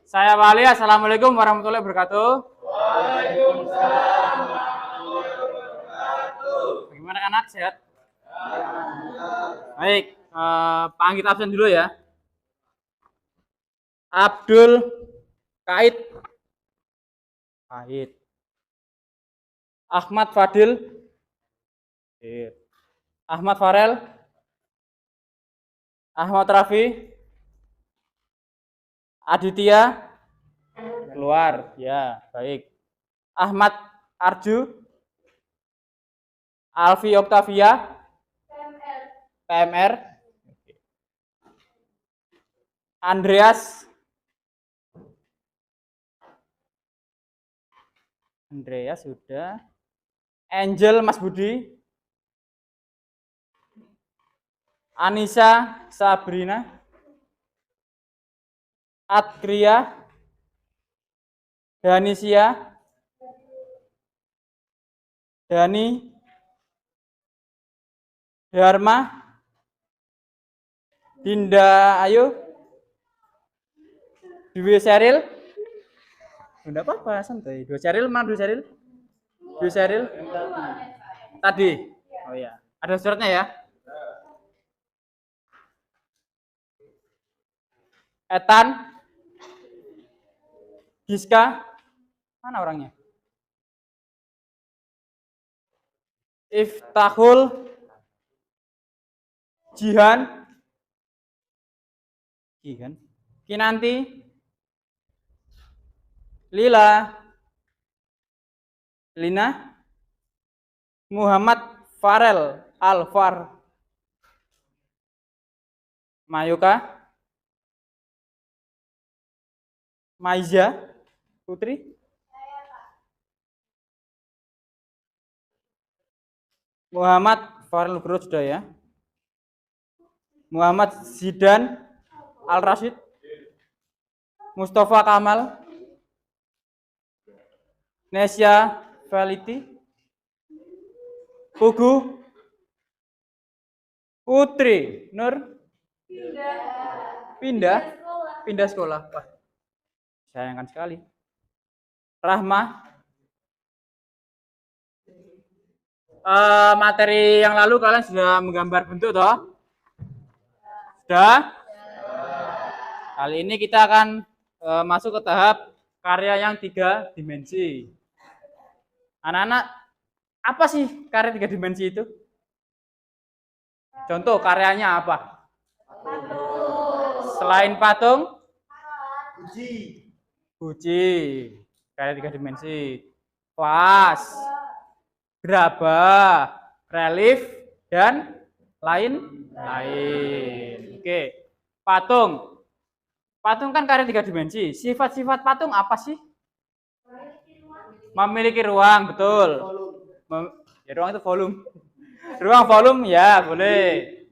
Saya Wali, Assalamualaikum warahmatullahi wabarakatuh. Waalaikumsalam. Bagaimana anak, sehat? Baik, panggil absen dulu ya. Abdul Kait. Ahmad Fadil. Ahmad Farel. Ahmad Rafi. Aditya. Keluar, ya, baik. Ahmad Arju. Alfi Oktavia. PMR. Andreas sudah. Angel Mas Budi. Anissa Sabrina. Adkria. Danisia. Dani. Dharma. Dinda Ayu. Dwi Seril. Enggak apa-apa, santai. Dwi Seril, mana Dwi Seril? Dwi Seril? Tadi? Oh ya, ada suratnya ya? Etan. Giska. Mana orangnya? Iftahul. Jihan. Kinanti. Lila. Lina. Muhammad Farel Alfar. Mayuka. Maiza Putri. Muhammad Farel Nugroho sudah ya. Muhammad Zidan Al Rashid. Mustafa Kamal. Nesya Valiti. Pugu. Putri Nur. Pindah sekolah. Wah, sayangkan sekali. Rahma. Materi yang lalu kalian sudah menggambar bentuk toh? Sudah? Kali ini kita akan masuk ke tahap karya yang 3 dimensi. Anak-anak, apa sih karya 3 dimensi itu? Contoh karyanya apa? Selain patung? Guci. Karya 3 dimensi. Vas, gerabah, relief, dan lain-lain. Oke. Patung. Patung kan karya 3 dimensi. Sifat-sifat patung apa sih? Memiliki ruang, betul. Ya, ruang itu volume. Ruang volume ya, boleh.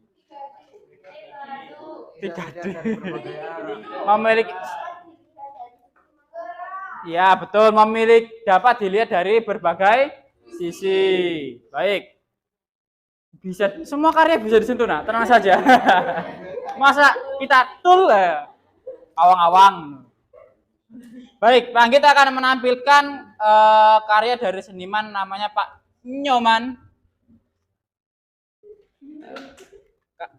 3D. Memiliki. Ya, betul. Memiliki dapat dilihat dari berbagai sisi. Baik. Bisa semua karya bisa disentuh, nah, tenang saja. Masa kita tul awang-awang. Baik, Bang, kita akan menampilkan karya dari seniman namanya Pak Nyoman.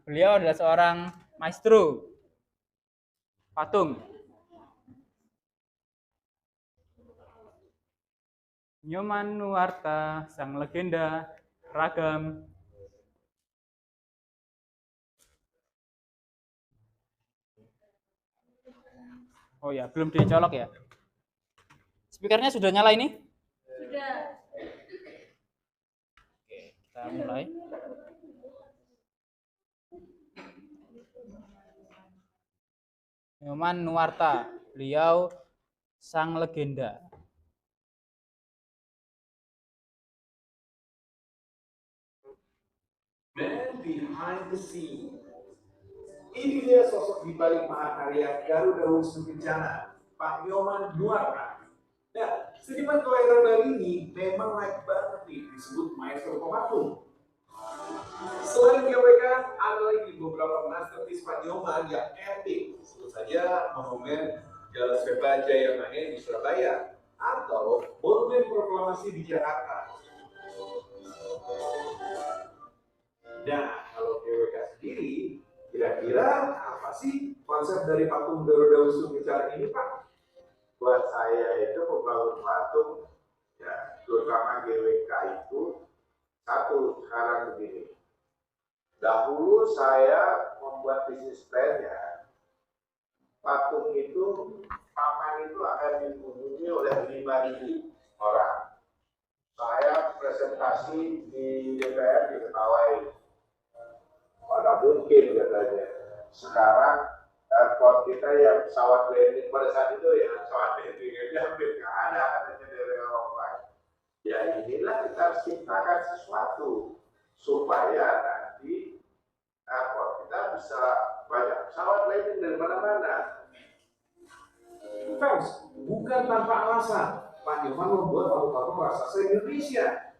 Beliau adalah seorang maestro patung. Nyoman Nuwarta, sang legenda ragam. Oh ya, belum dicolok ya. Speakernya sudah nyala ini? Sudah. Oke, kita mulai. Nyoman Nuwarta, beliau sang legenda. Man behind the scene. Ini dia sosok di balik mahakarya Garuda Wisnu Kencana, Pak Nyoman Nuwarta. Nah, seniman kelahiran Bali ini memang layak banget nih disebut maestro patung. Selain GWK, ada lagi beberapa masterpiece Pak Nyoman yang epic. Sebut saja monumen Jalan Baja yang lain di Surabaya, atau Monumen Proklamasi di Jakarta. Nah, kalau GWK sendiri, kira-kira apa sih konsep dari patung Garuda Wisnu Kencana ini, Pak? Buat saya itu membangun patung, ya, terutama GWK itu, satu, sekarang begini. Dahulu saya membuat bisnis plan-nya, patung itu, paman itu akan dikunjungi oleh 5.000 orang. Saya presentasi di DPR diketawain. Mana mungkin katanya. Sekarang airport kita yang pesawat landing pada saat itu ya, pesawat landing aja hampir nggak ada katanya dari Eropa. Ya inilah kita harus ciptakan sesuatu supaya nanti airport kita bisa banyak pesawat landing dari mana-mana. Fans, bukan tanpa alasan, Pak Nyoman membuat patung-patung raksasa Indonesia.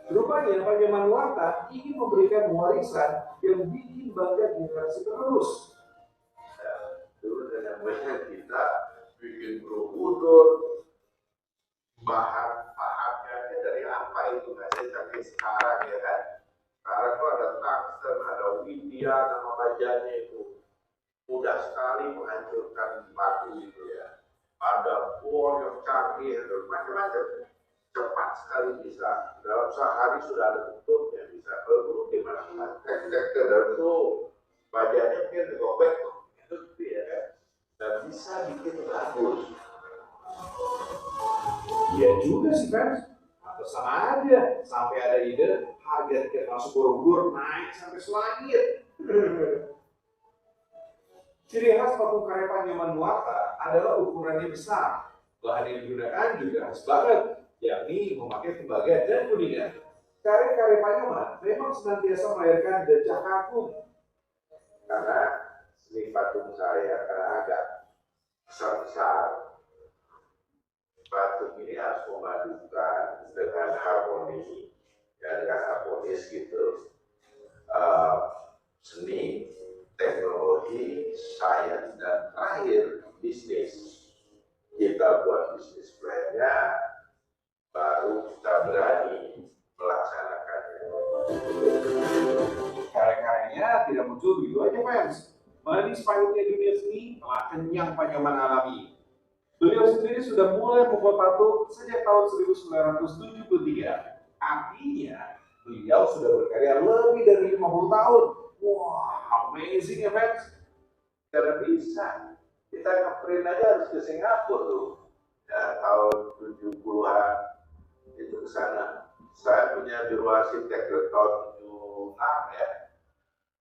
Rupanya Pak Nyoman Nuarta ingin memberikan warisan yang bikin bangga generasi penerus. Dulu dengan kita bikin Borobudur, bahannya dari apa itu nggak sih, tapi sekarang ya kan, sekarang tuh ada tungsten, ada Widya, nama bajanya itu mudah sekali menghancurkan batu itu ya. Ada bor yang canggih, ada macam-macam. Cepat sekali bisa, dalam sehari sudah ada bentuknya, bisa berburu di mana-mana. Dan itu bajanya mungkin digobek itu ya kan, dan bisa bikin bagus. Iya juga sih fans, atau sama aja sampai ada ide harga tiket masuk Borobudur naik sampai selangit. Ciri khas patung karya Pak Nyoman Nuarta adalah ukurannya besar, bahan yang digunakan juga khas banget, yakni memakai tembaga dan kuningan. Karya-karya Pak Nyoman memang senantiasa melahirkan decak kagum, karena seni patung saya karena agak besar-besar. Patung ini harus memadukan dengan harmoni, ya, dengan harmonis gitu. Seni, teknologi, sains, dan terakhir bisnis. Kita buat bisnis plan-nya, baru kita berani melaksanakannya. Karya-karyanya tidak muncul begitu aja fans. Manis pahitnya dunia seni telah kenyang Pak Nyoman alami. Beliau sendiri sudah mulai membuat patung sejak tahun 1973. Artinya, beliau sudah berkarya lebih dari 50 tahun. Wah, amazing ya fans. Karena bisa. Kita nge-print aja harus ke Singapura tuh. Ya, tahun 70-an itu ke sana. Saya punya biro arsitek dari tahun 76 ya.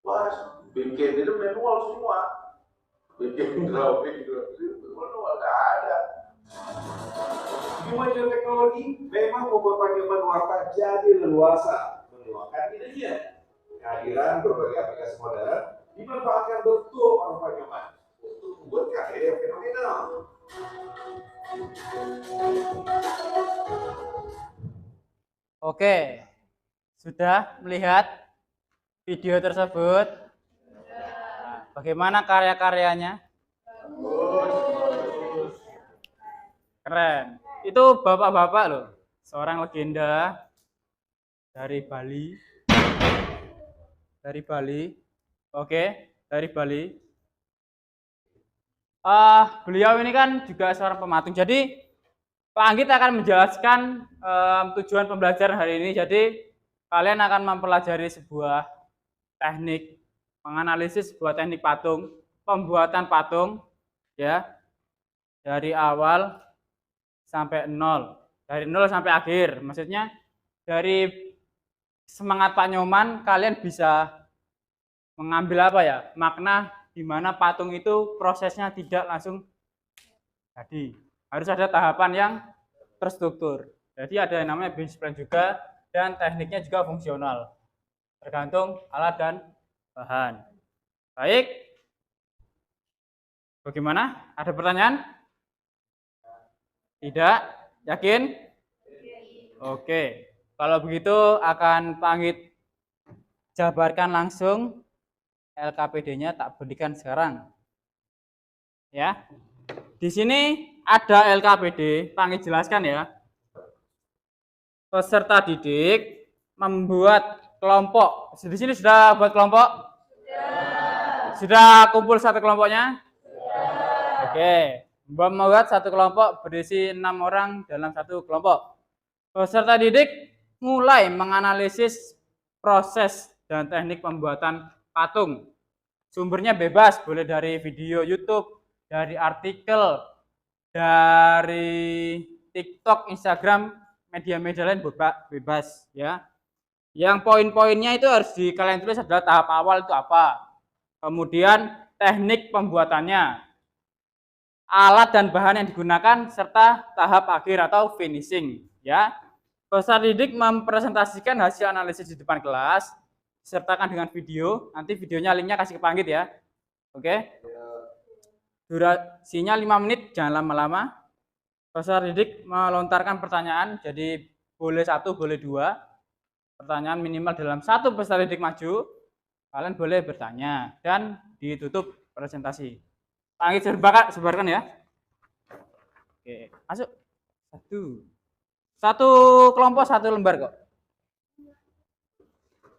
Wah, bikin itu manual semua. Bikin grafik manual nggak ada. Kemajuan teknologi memang membuat Pak Nyoman Nuarta jadi leluasa menuangkan idenya. Kehadiran berbagai aplikasi modern dimanfaatkan betul oleh Pak Nyoman untuk membuat karya yang fenomenal. Oke, sudah melihat video tersebut? Nah, bagaimana karya-karyanya? Keren. Itu bapak-bapak loh, seorang legenda dari Bali. Dari Bali. Oke, dari Bali. Beliau ini kan juga seorang pematung. Jadi Pak Anggit akan menjelaskan tujuan pembelajaran hari ini. Jadi kalian akan mempelajari sebuah teknik, menganalisis sebuah teknik patung, pembuatan patung, ya, dari awal sampai nol, dari nol sampai akhir. Maksudnya dari semangat Pak Nyoman kalian bisa mengambil apa ya, makna di mana patung itu prosesnya tidak langsung jadi, harus ada tahapan yang terstruktur. Jadi ada yang namanya business plan juga, dan tekniknya juga fungsional, tergantung alat dan bahan. Baik, bagaimana? Ada pertanyaan? Tidak? Yakin? Oke, kalau begitu akan Pak Anggit jabarkan langsung LKPD-nya, tak berikan sekarang. Ya. Di sini ada LKPD, panggil jelaskan ya. Peserta didik membuat kelompok. Di sini sudah buat kelompok? Sudah kumpul satu kelompoknya? Oke. Membuat satu kelompok berisi 6 orang dalam satu kelompok. Peserta didik mulai menganalisis proses dan teknik pembuatan patung. Sumbernya bebas, boleh dari video YouTube, dari artikel, dari TikTok, Instagram, media-media lain bebas ya. Yang poin-poinnya itu harus kalian tulis adalah tahap awal itu apa, kemudian teknik pembuatannya, alat dan bahan yang digunakan, serta tahap akhir atau finishing ya. Peserta didik mempresentasikan hasil analisis di depan kelas, disertakan dengan video. Nanti videonya linknya kasih ke Panggit ya. Oke. Durasinya 5 menit, jangan lama-lama. Peserta didik melontarkan pertanyaan, jadi boleh 1, boleh 2. Pertanyaan minimal dalam 1 peserta didik maju. Kalian boleh bertanya dan ditutup presentasi. Panggit sebarkan ya. Oke, masuk. 1 kelompok 1 lembar kok.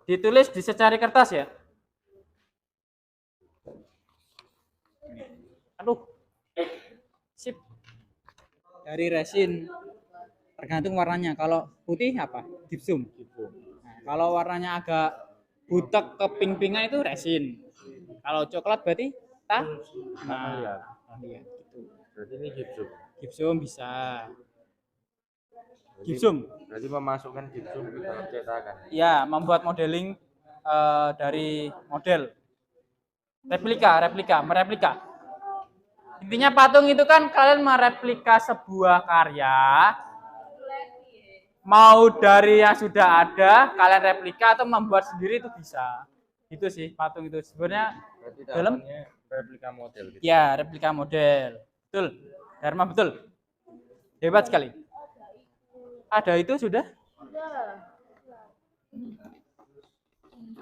Ditulis di secari kertas ya. Aduh. Sip. Dari resin. Tergantung warnanya. Kalau putih apa? Gipsum. Nah, kalau warnanya agak butek ke pink-pinkan itu resin. Kalau coklat berarti nah, iya gitu. Berarti ini gipsum. Gipsum bisa. Gipsum. Berarti memasukkan gipsum ke dalam cetakan. Ya, membuat modeling dari model. Mereplika. Intinya patung itu kan kalian mereplika sebuah karya, mau dari yang sudah ada, kalian replika atau membuat sendiri itu bisa. Itu sih patung itu sebenarnya dalam replika model gitu. Ya, replika model. Betul. Dharma betul. Hebat sekali. Ada itu sudah?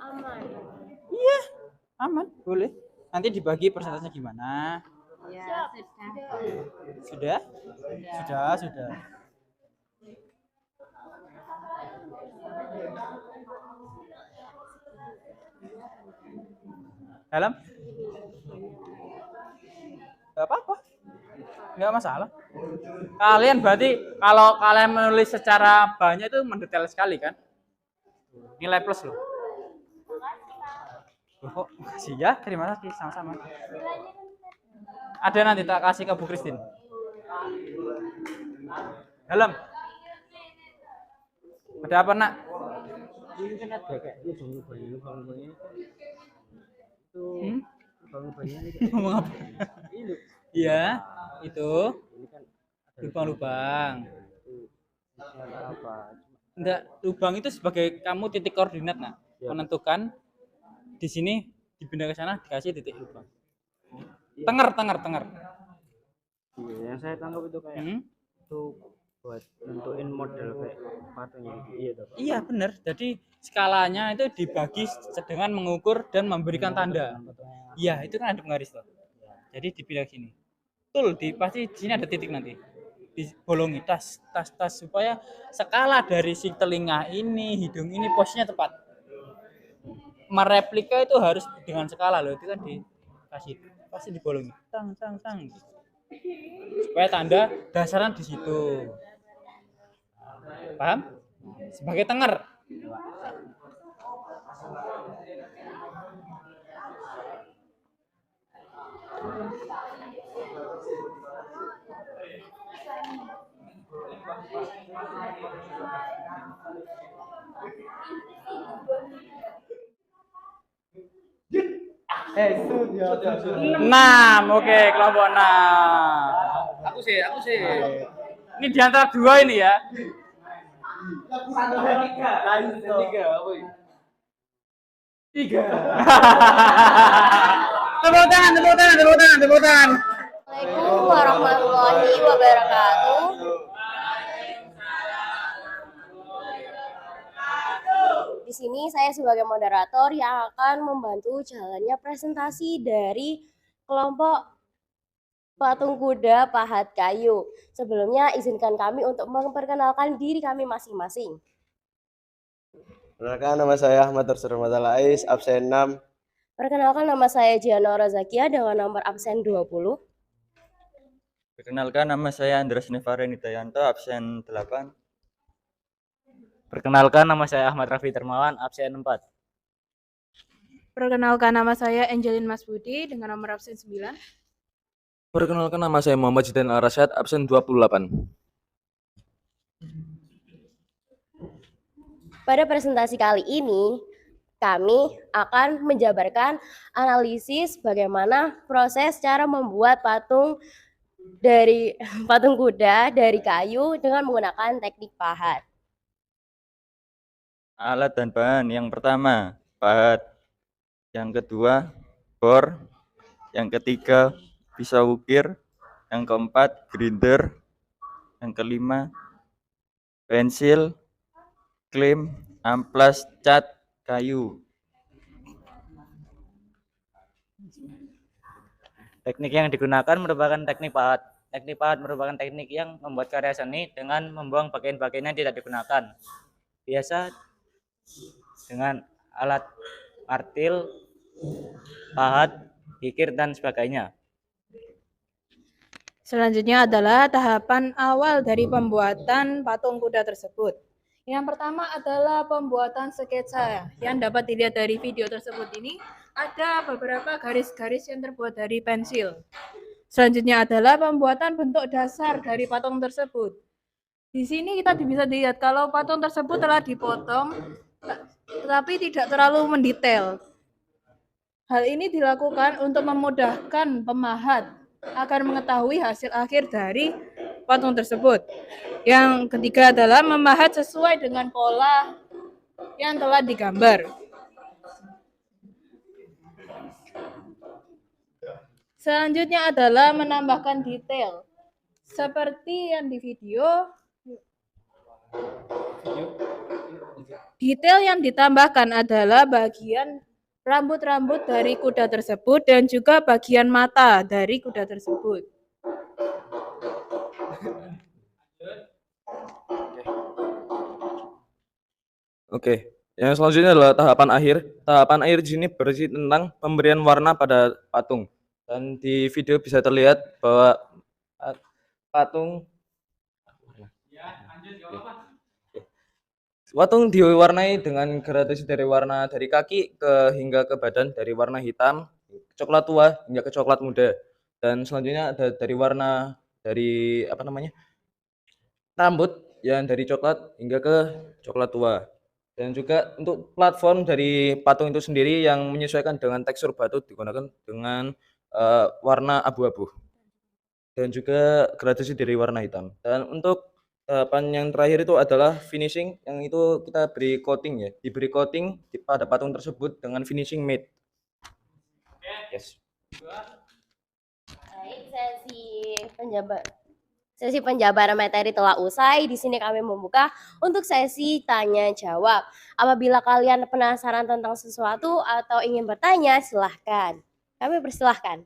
Aman. Iya, aman, boleh. Nanti dibagi persentasenya gimana? Ya, Sudah? Sudah. Dalam? Gak apa-apa. Nggak masalah. Kalian berarti kalau kalian menulis secara banyak itu mendetail sekali kan? Nilai plus loh. Kok makasih ya? Terima kasih sama-sama. Ada nanti tak kasih ke Bu Christine. Dalam. Ada apa nak? Ini kan ada kayak lubang banyak itu lubang banyak Ngomong apa? ini. Iya, itu Ini kan lubang-lubang. apa? Enggak, lubang itu sebagai kamu titik koordinat nak. Menentukan di sini dipindah ke sana dikasih titik lubang. Tenger. Iya, yang saya tangkap itu kayak itu buat nentuin model kayak patungnya gitu. Iya toh. Iya benar. Jadi skalanya itu dibagi dengan mengukur dan memberikan tanda. Iya, itu kan ada penggaris loh. Jadi dipindah ke sini. Betul, pasti di sini ada titik nanti. Dibolongi tas supaya skala dari si telinga ini, hidung ini posisinya tepat. Mereplika itu harus dengan skala loh, itu kan dikasih pasti dibolongi. Tang. Supaya tanda dasarnya di situ. Paham? Sebagai tenger. Oke, kelompok 6. Aku sih. Ini di antara 2 ini ya. Tiga. Tepuk tangan. Assalamualaikum warahmatullahi wabarakatuh. Di sini saya sebagai moderator yang akan membantu jalannya presentasi dari kelompok patung kuda pahat kayu. Sebelumnya izinkan kami untuk memperkenalkan diri kami masing-masing. Perkenalkan, nama saya Ahmad Tersurmata Ais, absen 6. Perkenalkan, nama saya Gianora Zakia dengan nomor absen 20. Perkenalkan, nama saya Andres Nevaren Hidayanto, absen 8. Perkenalkan, nama saya Ahmad Raffi Termawan, absen 4. Perkenalkan, nama saya Angelin Mas Budi dengan nomor absen 9. Perkenalkan, nama saya Muhammad Jidan Al-Rasyad, absen 28. Pada presentasi kali ini, kami akan menjabarkan analisis bagaimana proses cara membuat patung kuda dari kayu dengan menggunakan teknik pahat. Alat dan bahan: yang pertama pahat, yang kedua bor, yang ketiga pisau ukir, yang keempat grinder, yang kelima pensil, klem, amplas, cat, kayu. Teknik yang digunakan merupakan teknik pahat. Teknik pahat merupakan teknik yang membuat karya seni dengan membuang bagian-bagian yang tidak digunakan. Biasa dengan alat martil, pahat, kikir, dan sebagainya. Selanjutnya adalah tahapan awal dari pembuatan patung kuda tersebut. Yang pertama adalah pembuatan sketsa. Yang dapat dilihat dari video tersebut ini, ada beberapa garis-garis yang terbuat dari pensil. Selanjutnya adalah pembuatan bentuk dasar dari patung tersebut. Di sini kita bisa lihat kalau patung tersebut telah dipotong, tetapi tidak terlalu mendetail. Hal ini dilakukan untuk memudahkan pemahat agar mengetahui hasil akhir dari patung tersebut. Yang ketiga adalah memahat sesuai dengan pola yang telah digambar. Selanjutnya adalah menambahkan detail. Seperti yang di video, detail yang ditambahkan adalah bagian rambut-rambut dari kuda tersebut dan juga bagian mata dari kuda tersebut. Oke, yang selanjutnya adalah tahapan akhir. Tahapan akhir di sini berisi tentang pemberian warna pada patung. Dan di video bisa terlihat bahwa patung diwarnai dengan gradasi dari warna dari kaki hingga ke badan, dari warna hitam, coklat tua hingga ke coklat muda. Dan selanjutnya ada dari warna dari rambut yang dari coklat hingga ke coklat tua. Dan juga untuk platform dari patung itu sendiri yang menyesuaikan dengan tekstur batu digunakan dengan warna abu-abu dan juga gradasi dari warna hitam. Dan untuk tahapan yang terakhir itu adalah finishing, yang itu kita beri coating ya, diberi coating pada patung tersebut dengan finishing matte. Yes. Baik, sesi penjabaran materi telah usai. Di sini kami membuka untuk sesi tanya jawab. Apabila kalian penasaran tentang sesuatu atau ingin bertanya, silahkan. Kami persilahkan.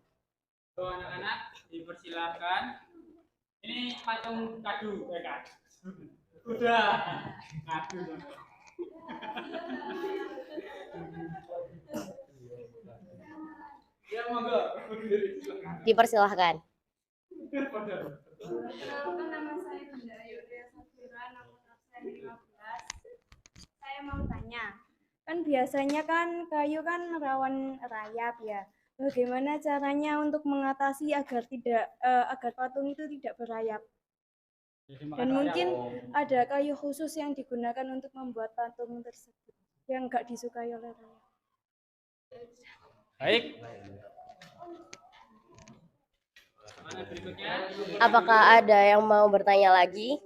Anak-anak dipersilahkan. Ini patung kadu, ya kan? Udah. Kadu. Ya, monggo. Dipersilahkan. Perkenalkan, nama saya Bunda Ayu Ria Safira, nomor absen 15. Saya mau tanya, kan biasanya kan kayu kan rawan rayap ya. Bagaimana caranya untuk mengatasi agar patung itu tidak berayap? Dan mungkin ada kayu khusus yang digunakan untuk membuat patung tersebut yang nggak disukai oleh rayap. Baik. Apakah ada yang mau bertanya lagi?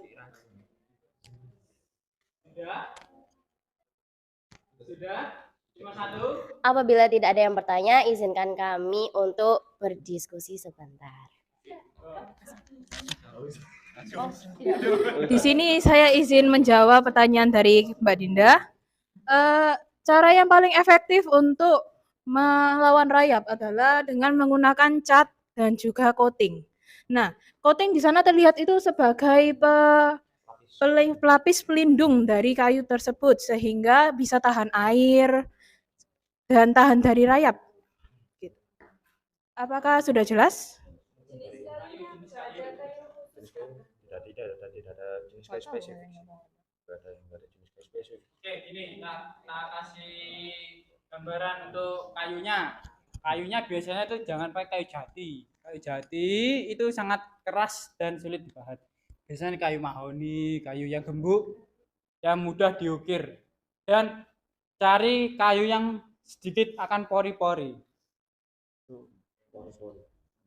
Sudah? Cuma satu? Apabila tidak ada yang bertanya, izinkan kami untuk berdiskusi sebentar. Di sini saya izin menjawab pertanyaan dari Mbak Dinda. Cara yang paling efektif untuk melawan rayap adalah dengan menggunakan cat dan juga coating. Nah, coating di sana terlihat itu sebagai pelapis pelindung dari kayu tersebut sehingga bisa tahan air dan tahan dari rayap. Gitu. Apakah sudah jelas? Tidak ada jenis kayu spesifik. Tidak ada jenis kayu spesifik. Oke, gini, kita kasih gambaran untuk kayunya. Kayunya biasanya itu jangan pakai kayu jati. Kayu jati itu sangat keras dan sulit dibahas. Biasanya kayu mahoni, kayu yang gembuk, yang mudah diukir. Dan cari kayu yang sedikit akan pori-pori.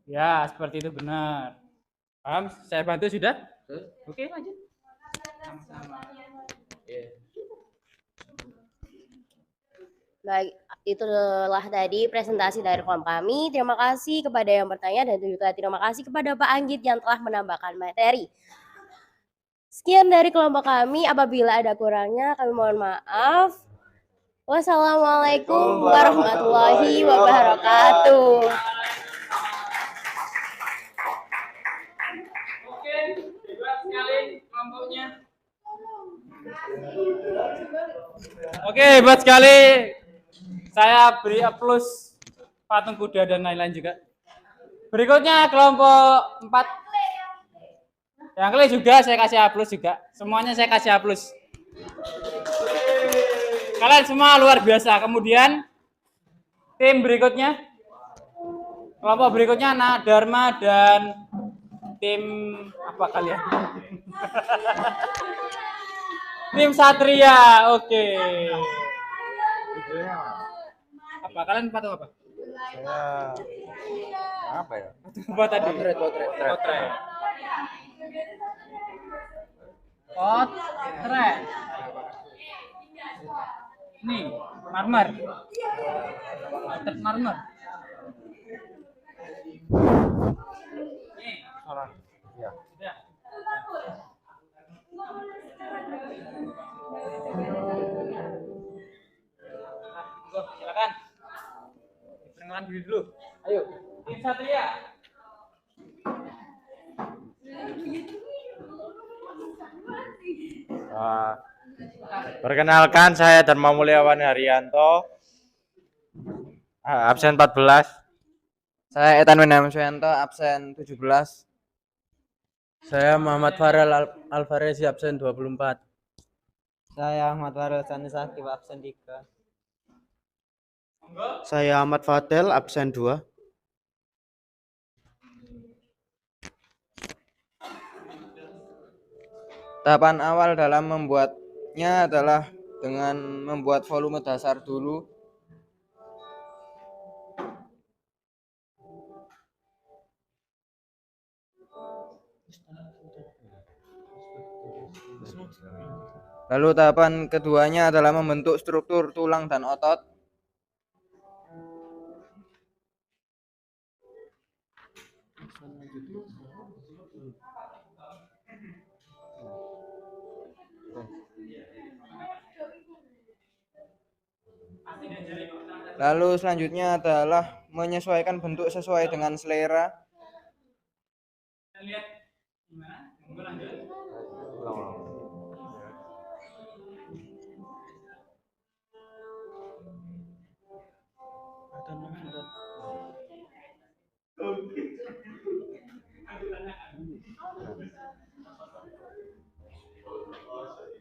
Ya, seperti itu benar. Paham? Saya bantu sudah? Oke, lanjut. Sama-sama. Baik, itulah tadi presentasi dari kelompok kami. Terima kasih kepada yang bertanya dan juga terima kasih kepada Pak Anggit yang telah menambahkan materi. Sekian dari kelompok kami. Apabila ada kurangnya, kami mohon maaf. Wassalamualaikum warahmatullahi wabarakatuh. Oke, hebat sekali kelompoknya. Oke, hebat sekali. Saya beri aplaus patung kuda dan lain-lain juga. Berikutnya kelompok 4. Yang kali juga saya kasih aplaus juga. Semuanya saya kasih aplaus. Kalian semua luar biasa. Kemudian tim berikutnya. Kelompok berikutnya Nak Dharma dan tim apa kalian? Tim Satria. Oke. Apa kalian patung apa? Saya apa ya? Apa tadi? Potret. Potret. Nih, marmer. Potret marmer. Nih. Salah. Ya. Sudah. Silakan. Perkenalan diri dulu. Ayo, tim Satria. Perkenalkan, saya Dharma Mulyawan Haryanto, absen 14. Saya Etan Winam Suyanto, absen 17. Saya Muhammad Farel Alvarezi, absen 24. Saya Ahmad Farel Sanisakib, absen 3. Saya Ahmad Fadel, absen 2. Tahapan awal dalam membuatnya adalah dengan membuat volume dasar dulu. Lalu tahapan keduanya adalah membentuk struktur tulang dan otot. Lalu selanjutnya adalah menyesuaikan bentuk sesuai dengan selera. Lihat gimana? Lanjut.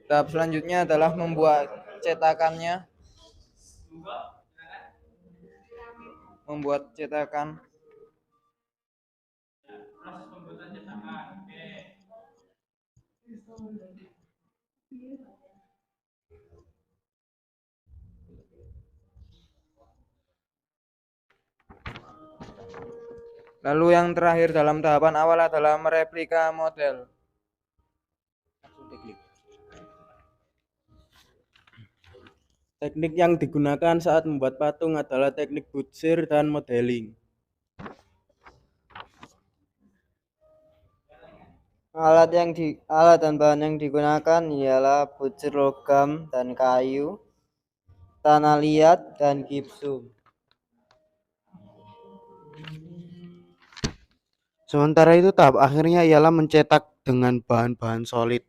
Tahap selanjutnya adalah membuat cetakannya. Membuat cetakan. Proses pembuatan cetakan. Oke. Lalu yang terakhir dalam tahapan awal adalah mereplika model. Teknik yang digunakan saat membuat patung adalah teknik butsir dan modeling. Alat dan bahan yang digunakan ialah butsir logam dan kayu, tanah liat dan gipsum. Sementara itu tahap akhirnya ialah mencetak dengan bahan-bahan solid.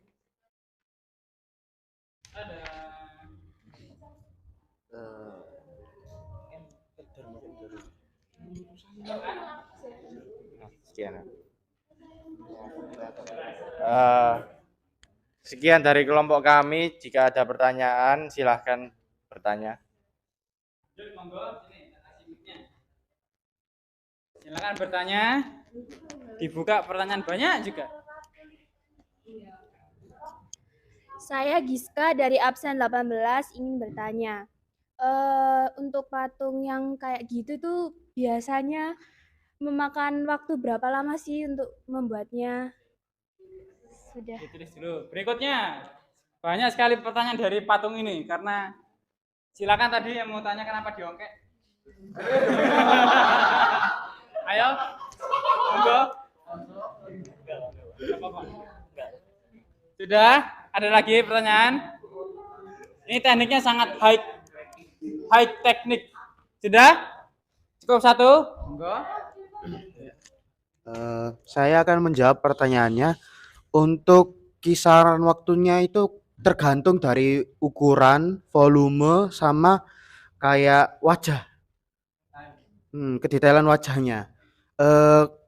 Sekian. Sekian dari kelompok kami. Jika ada pertanyaan, silahkan bertanya. Silakan bertanya. Dibuka pertanyaan banyak juga. Saya Giska dari absen 18 ingin bertanya. Untuk patung yang kayak gitu tuh biasanya memakan waktu berapa lama sih untuk membuatnya? Sudah. Ditulis dulu. Berikutnya, banyak sekali pertanyaan dari patung ini karena silakan tadi yang mau tanya kenapa diongkek. Ayo, monggo. Sudah? Ada lagi pertanyaan? Ini tekniknya sangat high teknik. Sudah? Cukup satu? Monggo. Saya akan menjawab pertanyaannya. Untuk kisaran waktunya itu tergantung dari ukuran, volume, sama kayak wajah. Kedetailan wajahnya.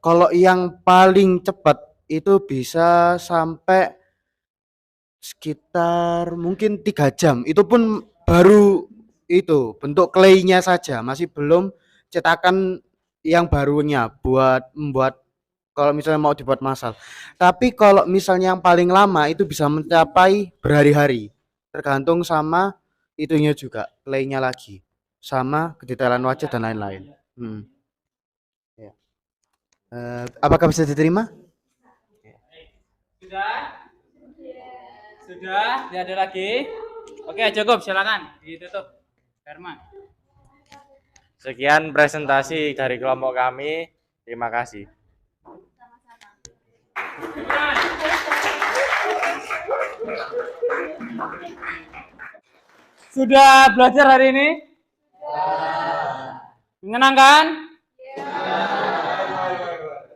Kalau yang paling cepat itu bisa sampai sekitar mungkin 3 jam. Itu pun baru itu bentuk clay-nya saja, masih belum cetakan yang barunya buat membuat kalau misalnya mau dibuat massal. Tapi kalau misalnya yang paling lama itu bisa mencapai berhari-hari. Tergantung sama itunya juga, clay-nya lagi. Sama kedetailan wajah dan lain-lain. Ya. Apakah bisa diterima? Sudah? Sudah? Tidak ada lagi? Oke, cukup. Silakan ditutup. Herman. Sekian presentasi dari kelompok kami. Terima kasih. Sudah belajar hari ini? Menyenangkan?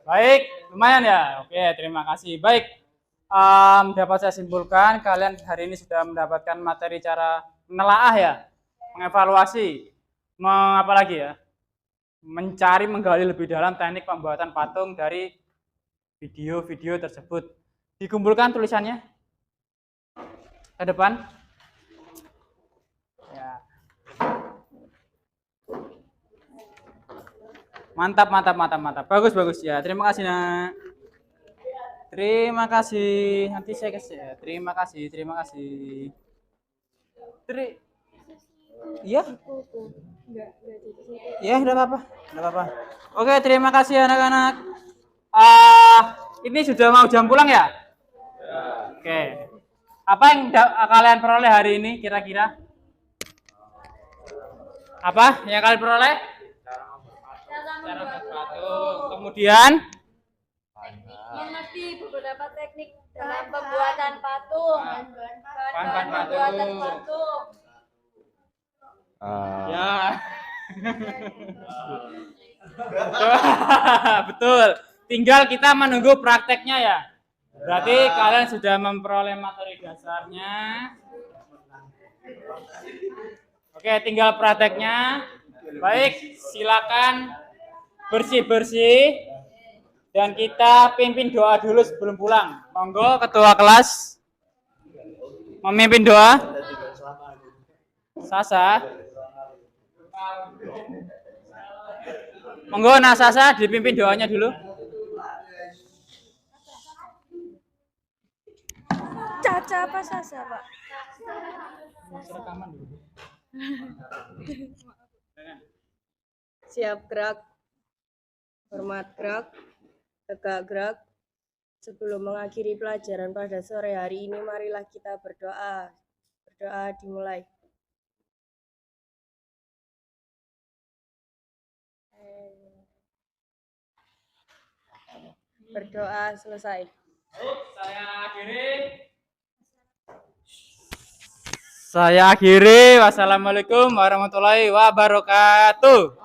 Baik, lumayan ya. Oke, terima kasih. Baik, dapat saya simpulkan kalian hari ini sudah mendapatkan materi cara menelaah ya, mengevaluasi, apa lagi ya, mencari menggali lebih dalam teknik pembuatan patung dari video-video tersebut. Dikumpulkan tulisannya ke depan. Ya. Mantap. Bagus ya. Terima kasih, Nak. Terima kasih. Nanti saya kasih ya. Terima kasih. Iya? Ya, enggak apa-apa. Oke, terima kasih anak-anak. Ini sudah mau jam pulang ya? Oke. Apa yang kalian peroleh hari ini kira-kira? Apa yang kalian peroleh? Cara membuat patung. Kemudian Mengerti beberapa teknik dalam pembuatan patung. bahan-bahan patung. Ya. Betul. Tinggal kita menunggu prakteknya ya. Berarti kalian sudah memperoleh materi dasarnya. Oke, tinggal prakteknya. Baik, silakan bersih-bersih. Dan kita pimpin doa dulu sebelum pulang. Monggo ketua kelas memimpin doa. Sasa. Monggo Sasa dipimpin doanya dulu. Caca apa Sasa, Pak? Siap gerak, hormat gerak, tegak gerak. Sebelum mengakhiri pelajaran pada sore hari ini, marilah kita berdoa. Berdoa dimulai. Berdoa selesai. Saya akhiri. Wassalamualaikum warahmatullahi wabarakatuh.